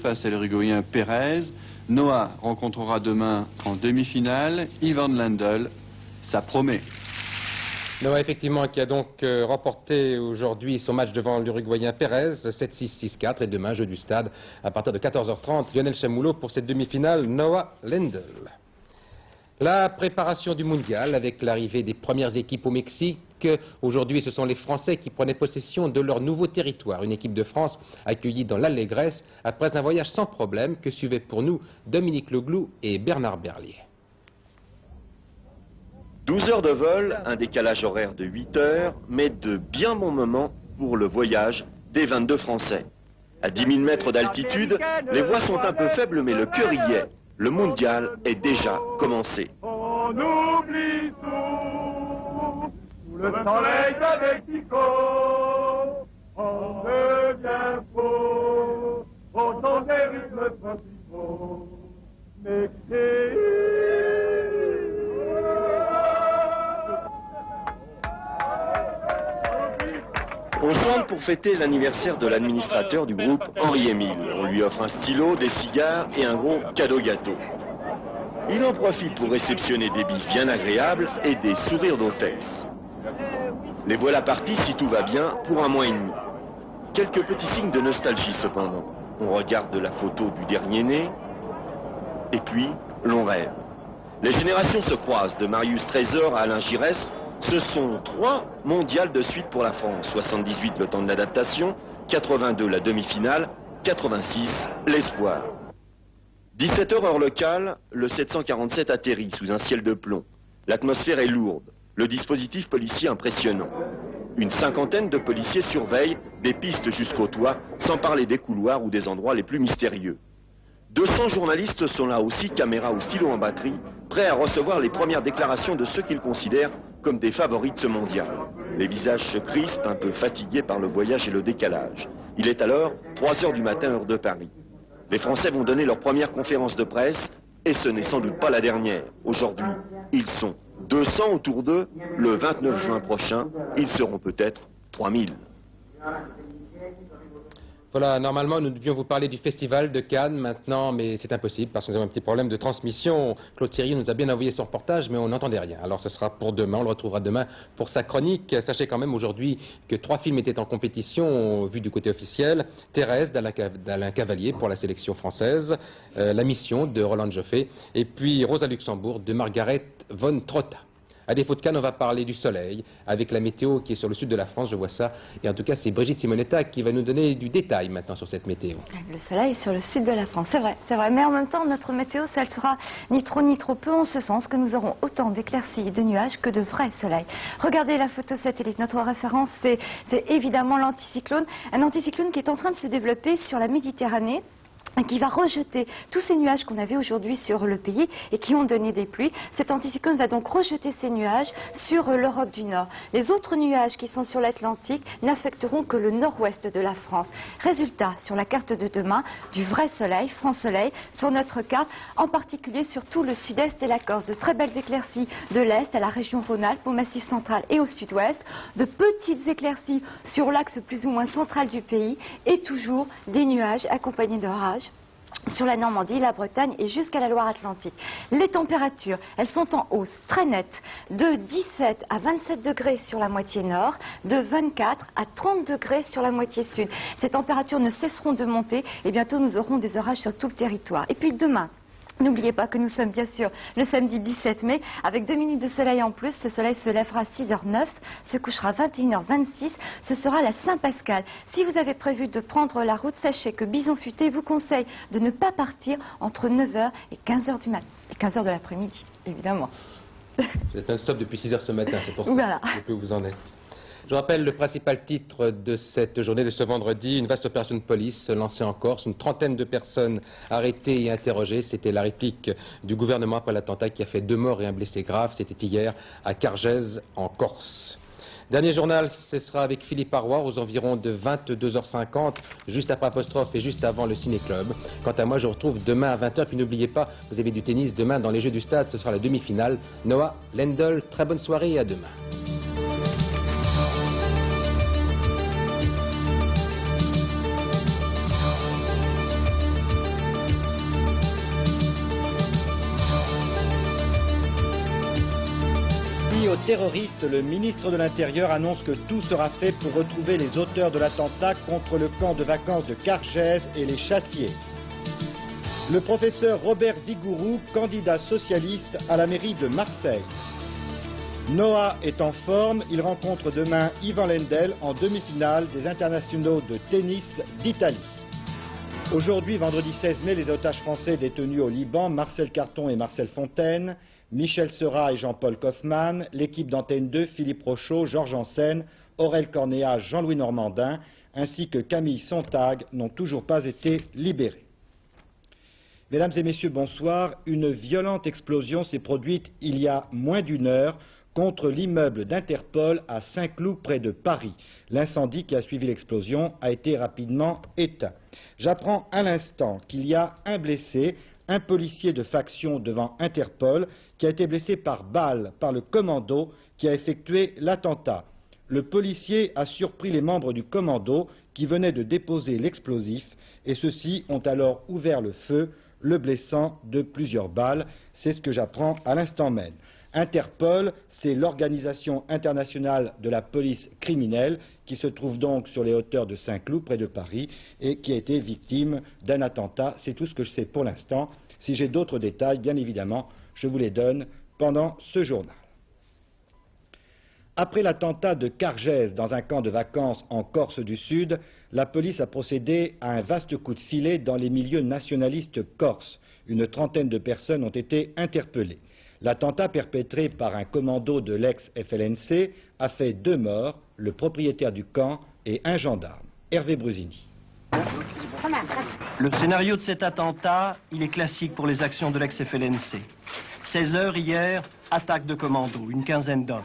face à l'Uruguayen Pérez. Noah rencontrera demain en demi-finale Ivan Lendl. Ça promet. Noah, effectivement, qui a donc remporté aujourd'hui son match devant l'Uruguayen Pérez, 7-6, 6-4. Et demain, jeu du stade, à partir de 14h30, Lionel Chamoulot pour cette demi-finale, Noah Lendl. La préparation du mondial avec l'arrivée des premières équipes au Mexique. Aujourd'hui, ce sont les Français qui prenaient possession de leur nouveau territoire. Une équipe de France accueillie dans l'allégresse après un voyage sans problème que suivaient pour nous Dominique Leglou et Bernard Berlier. 12 heures de vol, un décalage horaire de 8 heures, mais de bien bons moments pour le voyage des 22 Français. À 10 000 mètres d'altitude, les voix sont un peu faibles, mais le cœur y est. Le mondial est déjà commencé. On oublie tout, sous le soleil de Mexico, on devient faux, au son des rythmes tropicaux. On chante pour fêter l'anniversaire de l'administrateur du groupe, Henri-Émile. On lui offre un stylo, des cigares et un gros cadeau gâteau. Il en profite pour réceptionner des bises bien agréables et des sourires d'hôtesse. Les voilà partis, si tout va bien, pour 1 mois et demi. Quelques petits signes de nostalgie cependant. On regarde la photo du dernier né, et puis l'on rêve. Les générations se croisent, de Marius Trésor à Alain Giresse. Ce sont 3 mondiales de suite pour la France. 78 le temps de l'adaptation, 82 la demi-finale, 86 l'espoir. 17h heure locale, le 747 atterrit sous un ciel de plomb. L'atmosphère est lourde, le dispositif policier impressionnant. Une 50aine de policiers surveillent des pistes jusqu'au toit, sans parler des couloirs ou des endroits les plus mystérieux. 200 journalistes sont là aussi, caméras ou stylos en batterie, prêts à recevoir les premières déclarations de ceux qu'ils considèrent comme des favoris de ce mondial. Les visages se crispent, un peu fatigués par le voyage et le décalage. Il est alors 3 heures du matin, heure de Paris. Les Français vont donner leur première conférence de presse, et ce n'est sans doute pas la dernière. Aujourd'hui, ils sont 200 autour d'eux. Le 29 juin prochain, ils seront peut-être 3000. Voilà, normalement, nous devions vous parler du Festival de Cannes maintenant, mais c'est impossible parce que nous avons un petit problème de transmission. Claude Thierry nous a bien envoyé son reportage, mais on n'entendait rien. Alors ce sera pour demain, on le retrouvera demain pour sa chronique. Sachez quand même aujourd'hui que 3 films étaient en compétition, vu du côté officiel. Thérèse d'Alain Cavalier pour la sélection française, La Mission de Roland Joffé, et puis Rosa Luxembourg de Margaret von Trotta. À défaut de Cannes, on va parler du soleil, avec la météo qui est sur le sud de la France, je vois ça. Et en tout cas, c'est Brigitte Simonetta qui va nous donner du détail maintenant sur cette météo. Le soleil est sur le sud de la France, c'est vrai. Mais en même temps, notre météo, elle sera ni trop peu en ce sens que nous aurons autant d'éclaircies et de nuages que de vrais soleils. Regardez la photo satellite. Notre référence, c'est évidemment l'anticyclone. Un anticyclone qui est en train de se développer sur la Méditerranée, qui va rejeter tous ces nuages qu'on avait aujourd'hui sur le pays et qui ont donné des pluies. Cet anticyclone va donc rejeter ces nuages sur l'Europe du Nord. Les autres nuages qui sont sur l'Atlantique n'affecteront que le nord-ouest de la France. Résultat, sur la carte de demain, du vrai soleil, franc soleil, sur notre carte, en particulier sur tout le sud-est et la Corse. De très belles éclaircies de l'est à la région Rhône-Alpes, au Massif central et au sud-ouest. De petites éclaircies sur l'axe plus ou moins central du pays et toujours des nuages accompagnés d'orages sur la Normandie, la Bretagne et jusqu'à la Loire-Atlantique. Les températures, elles sont en hausse très nette, de 17 à 27 degrés sur la moitié nord, de 24 à 30 degrés sur la moitié sud. Ces températures ne cesseront de monter et bientôt nous aurons des orages sur tout le territoire. Et puis demain, n'oubliez pas que nous sommes bien sûr le samedi 17 mai, avec 2 minutes de soleil en plus. Ce soleil se lèvera à 6h09, se couchera à 21h26. Ce sera la Saint-Pascal. Si vous avez prévu de prendre la route, sachez que Bison Futé vous conseille de ne pas partir entre 9h et 15h du matin. Et 15h de l'après-midi, évidemment. Vous êtes non-stop depuis 6h ce matin, c'est pour ça voilà. Je peux vous en être. Je rappelle le principal titre de cette journée, de ce vendredi, une vaste opération de police lancée en Corse, une trentaine de personnes arrêtées et interrogées. C'était la réplique du gouvernement après l'attentat qui a fait 2 morts et un blessé grave. C'était hier à Cargèse, en Corse. Dernier journal, ce sera avec Philippe Arroir aux environs de 22h50, juste après Apostrophe et juste avant le Ciné-Club. Quant à moi, je vous retrouve demain à 20h. Puis n'oubliez pas, vous avez du tennis demain dans les Jeux du Stade, ce sera la demi-finale. Noah Lendl, très bonne soirée et à demain. terroristes, le ministre de l'Intérieur annonce que tout sera fait pour retrouver les auteurs de l'attentat contre le camp de vacances de Cargèse et les Châtiers. Le professeur Robert Vigouroux, candidat socialiste à la mairie de Marseille. Noah est en forme, il rencontre demain Ivan Lendl en demi-finale des internationaux de tennis d'Italie. Aujourd'hui, vendredi 16 mai, les otages français détenus au Liban, Marcel Carton et Marcel Fontaine, Michel Seurat et Jean-Paul Kaufmann, l'équipe d'Antenne 2, Philippe Rochaud, Georges Ansen, Aurel Cornéa, Jean-Louis Normandin, ainsi que Camille Sontag n'ont toujours pas été libérés. Mesdames et messieurs, bonsoir. Une violente explosion s'est produite il y a moins d'une heure contre l'immeuble d'Interpol à Saint-Cloud près de Paris. L'incendie qui a suivi l'explosion a été rapidement éteint. J'apprends à l'instant qu'il y a un blessé, un policier de faction devant Interpol, qui a été blessé par balle par le commando qui a effectué l'attentat. Le policier a surpris les membres du commando qui venaient de déposer l'explosif et ceux-ci ont alors ouvert le feu, le blessant de plusieurs balles. C'est ce que j'apprends à l'instant même. Interpol, c'est l'organisation internationale de la police criminelle qui se trouve donc sur les hauteurs de Saint-Cloud, près de Paris, et qui a été victime d'un attentat. C'est tout ce que je sais pour l'instant. Si j'ai d'autres détails, bien évidemment, je vous les donne pendant ce journal. Après l'attentat de Cargèse dans un camp de vacances en Corse du Sud, la police a procédé à un vaste coup de filet dans les milieux nationalistes corses. Une trentaine de personnes ont été interpellées. L'attentat perpétré par un commando de l'ex-FLNC a fait 2 morts, le propriétaire du camp et un gendarme. Hervé Brusini. Le scénario de cet attentat, il est classique pour les actions de l'ex-FLNC. 16 heures hier, attaque de commando, une quinzaine d'hommes.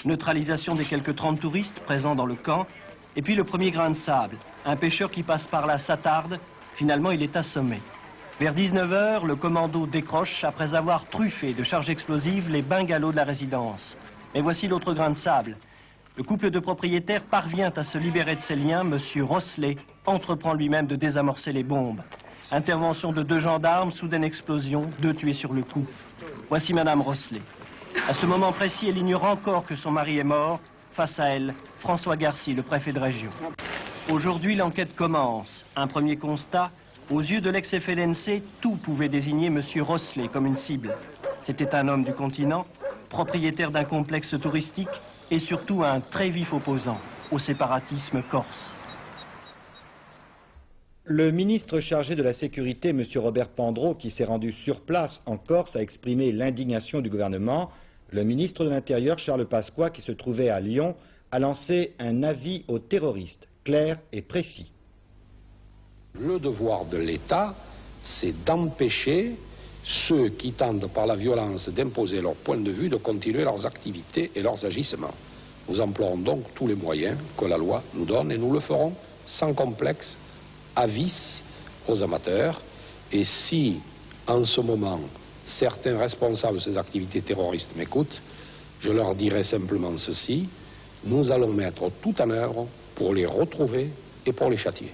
Neutralisation des quelques 30 touristes présents dans le camp. Et puis le premier grain de sable. Un pêcheur qui passe par là s'attarde. Finalement, il est assommé. Vers 19 heures, le commando décroche après avoir truffé de charges explosives les bungalows de la résidence. Mais voici l'autre grain de sable. Le couple de propriétaires parvient à se libérer de ses liens. Monsieur Rosselet entreprend lui-même de désamorcer les bombes. Intervention de 2 gendarmes, soudaine explosion, 2 tués sur le coup. Voici Madame Rosselet. À ce moment précis, elle ignore encore que son mari est mort. Face à elle, François Garcy, le préfet de région. Aujourd'hui, l'enquête commence. Un premier constat, aux yeux de l'ex-FLNC, tout pouvait désigner M. Rosselet comme une cible. C'était un homme du continent, propriétaire d'un complexe touristique et surtout un très vif opposant au séparatisme corse. Le ministre chargé de la Sécurité, M. Robert Pandreau, qui s'est rendu sur place en Corse, a exprimé l'indignation du gouvernement. Le ministre de l'Intérieur, Charles Pasqua, qui se trouvait à Lyon, a lancé un avis aux terroristes, clair et précis. Le devoir de l'État, c'est d'empêcher ceux qui tentent par la violence d'imposer leur point de vue de continuer leurs activités et leurs agissements. Nous emploierons donc tous les moyens que la loi nous donne et nous le ferons sans complexe, avis aux amateurs. Et si, en ce moment, certains responsables de ces activités terroristes m'écoutent, je leur dirai simplement ceci: nous allons mettre tout en œuvre pour les retrouver et pour les châtier.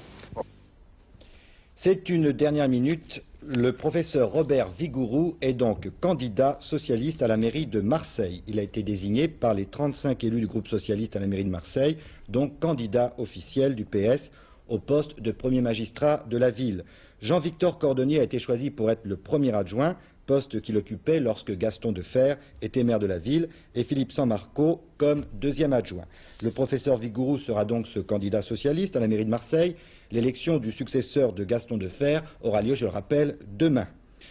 C'est une dernière minute. Le professeur Robert Vigouroux est donc candidat socialiste à la mairie de Marseille. Il a été désigné par les 35 élus du groupe socialiste à la mairie de Marseille, donc candidat officiel du PS au poste de premier magistrat de la ville. Jean-Victor Cordonnier a été choisi pour être le premier adjoint, poste qu'il occupait lorsque Gaston Defferre était maire de la ville, et Philippe Sanmarco comme deuxième adjoint. Le professeur Vigouroux sera donc ce candidat socialiste à la mairie de Marseille. L'élection du successeur de Gaston Defferre aura lieu, je le rappelle, demain.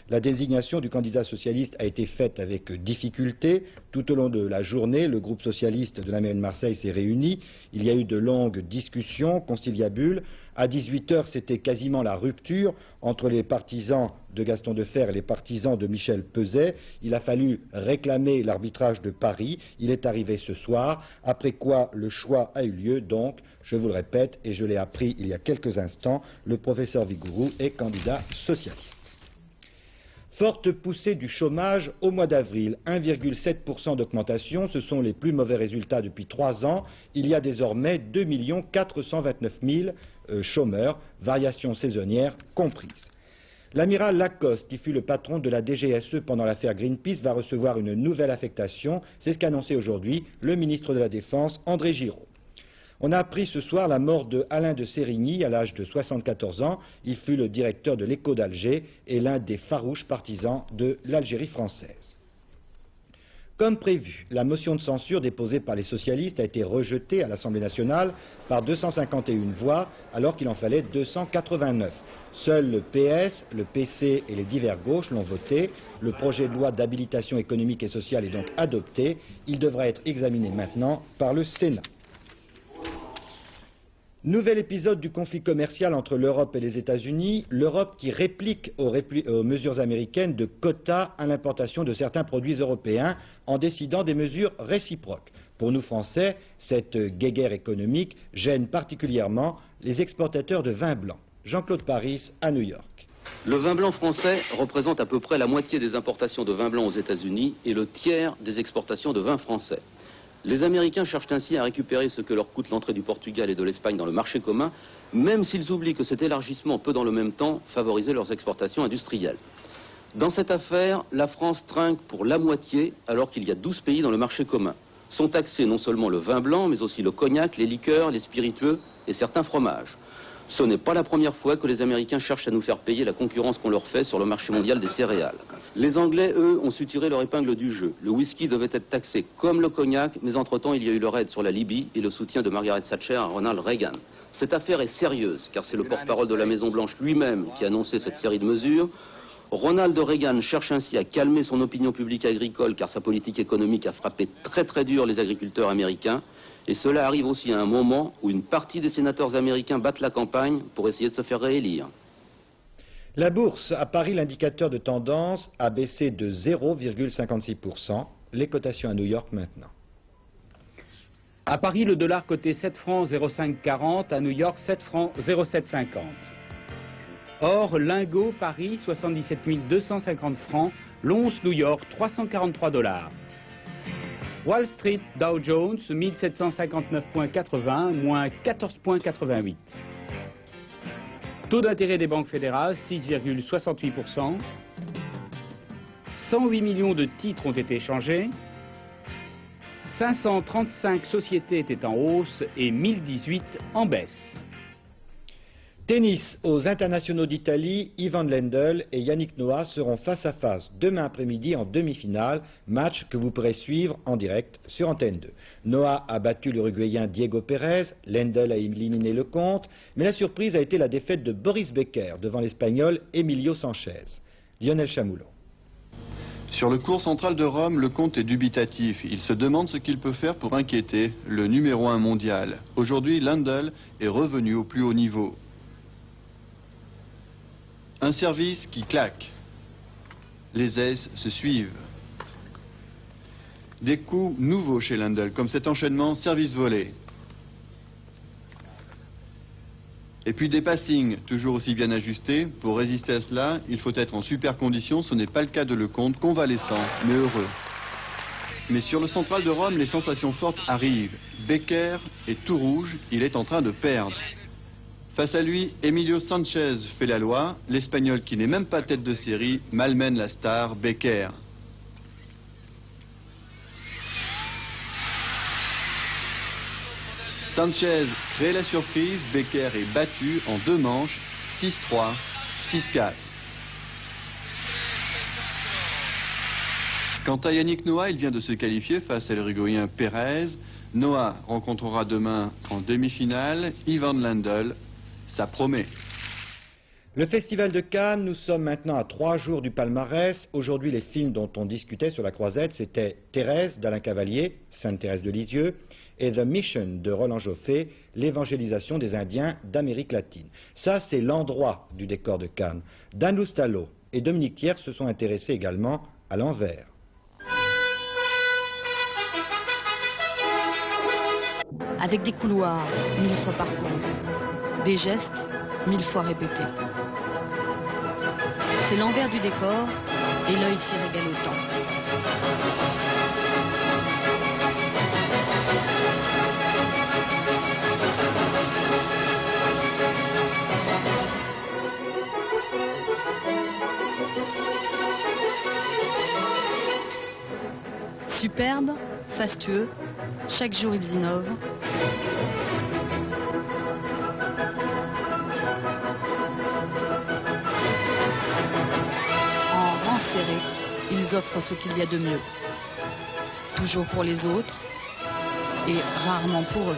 La désignation du candidat socialiste a été faite avec difficulté. Tout au long de la journée, le groupe socialiste de la mairie de Marseille s'est réuni. Il y a eu de longues discussions, conciliabules. À 18 h, c'était quasiment la rupture entre les partisans de Gaston Defferre et les partisans de Michel Pezet. Il a fallu réclamer l'arbitrage de Paris. Il est arrivé ce soir, après quoi le choix a eu lieu. Donc, je vous le répète, et je l'ai appris il y a quelques instants, le professeur Vigouroux est candidat socialiste. Forte poussée du chômage au mois d'avril, 1,7% d'augmentation, ce sont les plus mauvais résultats depuis 3 ans. Il y a désormais 2 429 000 chômeurs, variations saisonnières comprises. L'amiral Lacoste, qui fut le patron de la DGSE pendant l'affaire Greenpeace, va recevoir une nouvelle affectation. C'est ce qu'a annoncé aujourd'hui le ministre de la Défense, André Giraud. On a appris ce soir la mort de Alain de Sérigny à l'âge de 74 ans. Il fut le directeur de l'Écho d'Alger et l'un des farouches partisans de l'Algérie française. Comme prévu, la motion de censure déposée par les socialistes a été rejetée à l'Assemblée nationale par 251 voix alors qu'il en fallait 289. Seuls le PS, le PC et les divers gauches l'ont voté. Le projet de loi d'habilitation économique et sociale est donc adopté. Il devra être examiné maintenant par le Sénat. Nouvel épisode du conflit commercial entre l'Europe et les États-Unis. L'Europe qui réplique aux mesures américaines de quotas à l'importation de certains produits européens en décidant des mesures réciproques. Pour nous Français, cette guéguerre économique gêne particulièrement les exportateurs de vin blanc. Jean-Claude Paris à New York. Le vin blanc français représente à peu près la moitié des importations de vin blanc aux États-Unis et le tiers des exportations de vin français. Les Américains cherchent ainsi à récupérer ce que leur coûte l'entrée du Portugal et de l'Espagne dans le marché commun, même s'ils oublient que cet élargissement peut dans le même temps favoriser leurs exportations industrielles. Dans cette affaire, la France trinque pour la moitié alors qu'il y a 12 pays dans le marché commun. Sont taxés non seulement le vin blanc, mais aussi le cognac, les liqueurs, les spiritueux et certains fromages. Ce n'est pas la première fois que les Américains cherchent à nous faire payer la concurrence qu'on leur fait sur le marché mondial des céréales. Les Anglais, eux, ont su tirer leur épingle du jeu. Le whisky devait être taxé comme le cognac, mais entre-temps, il y a eu le raid sur la Libye et le soutien de Margaret Thatcher à Ronald Reagan. Cette affaire est sérieuse, car c'est le porte-parole de la Maison-Blanche lui-même qui a annoncé cette série de mesures. Ronald Reagan cherche ainsi à calmer son opinion publique agricole, car sa politique économique a frappé très dur les agriculteurs américains. Et cela arrive aussi à un moment où une partie des sénateurs américains battent la campagne pour essayer de se faire réélire. La bourse, à Paris, l'indicateur de tendance a baissé de 0,56%. Les cotations à New York maintenant. À Paris, le dollar coté 7 francs 0,540, à New York 7 francs 0,750. Or, lingot Paris 77 250 francs, l'once New York 343 $. Wall Street Dow Jones 1759,80, moins 14,88. Taux d'intérêt des banques fédérales 6,68%. 108 millions de titres ont été échangés. 535 sociétés étaient en hausse et 1018 en baisse. Tennis, aux internationaux d'Italie, Ivan Lendl et Yannick Noah seront face à face demain après-midi en demi-finale, match que vous pourrez suivre en direct sur Antenne 2. Noah a battu l'Uruguayen Diego Pérez, Lendl a éliminé Lecomte, mais la surprise a été la défaite de Boris Becker devant l'Espagnol Emilio Sanchez. Lionel Chamoulot. Sur le cours central de Rome, Lecomte est dubitatif. Il se demande ce qu'il peut faire pour inquiéter le numéro 1 mondial. Aujourd'hui, Lendl est revenu au plus haut niveau. Un service qui claque. Les aces se suivent. Des coups nouveaux chez Lendl, comme cet enchaînement service-volé. Et puis des passings, toujours aussi bien ajustés. Pour résister à cela, il faut être en super condition. Ce n'est pas le cas de Lecomte, convalescent, mais heureux. Mais sur le central de Rome, les sensations fortes arrivent. Becker est tout rouge, il est en train de perdre. Face à lui, Emilio Sanchez fait la loi. L'Espagnol, qui n'est même pas tête de série, malmène la star Becker. Sanchez crée la surprise. Becker est battu en 2 manches, 6-3, 6-4. Quant à Yannick Noah, il vient de se qualifier face à l'Uruguayen Pérez. Noah rencontrera demain en demi-finale Ivan Lendl. Ça promet. Le Festival de Cannes, nous sommes maintenant à 3 jours du palmarès. Aujourd'hui, les films dont on discutait sur la croisette, c'était Thérèse d'Alain Cavalier, Sainte Thérèse de Lisieux, et The Mission de Roland Joffé, l'évangélisation des Indiens d'Amérique latine. Ça, c'est l'endroit du décor de Cannes. Dan Loustalot et Dominique Thiers se sont intéressés également à l'envers. Avec des couloirs 1000 fois parcourus, des gestes 1000 fois répétés. C'est l'envers du décor et l'œil s'y régale autant. Superbes, fastueux, chaque jour ils innovent. En rang serré, ils offrent ce qu'il y a de mieux. Toujours pour les autres et rarement pour eux.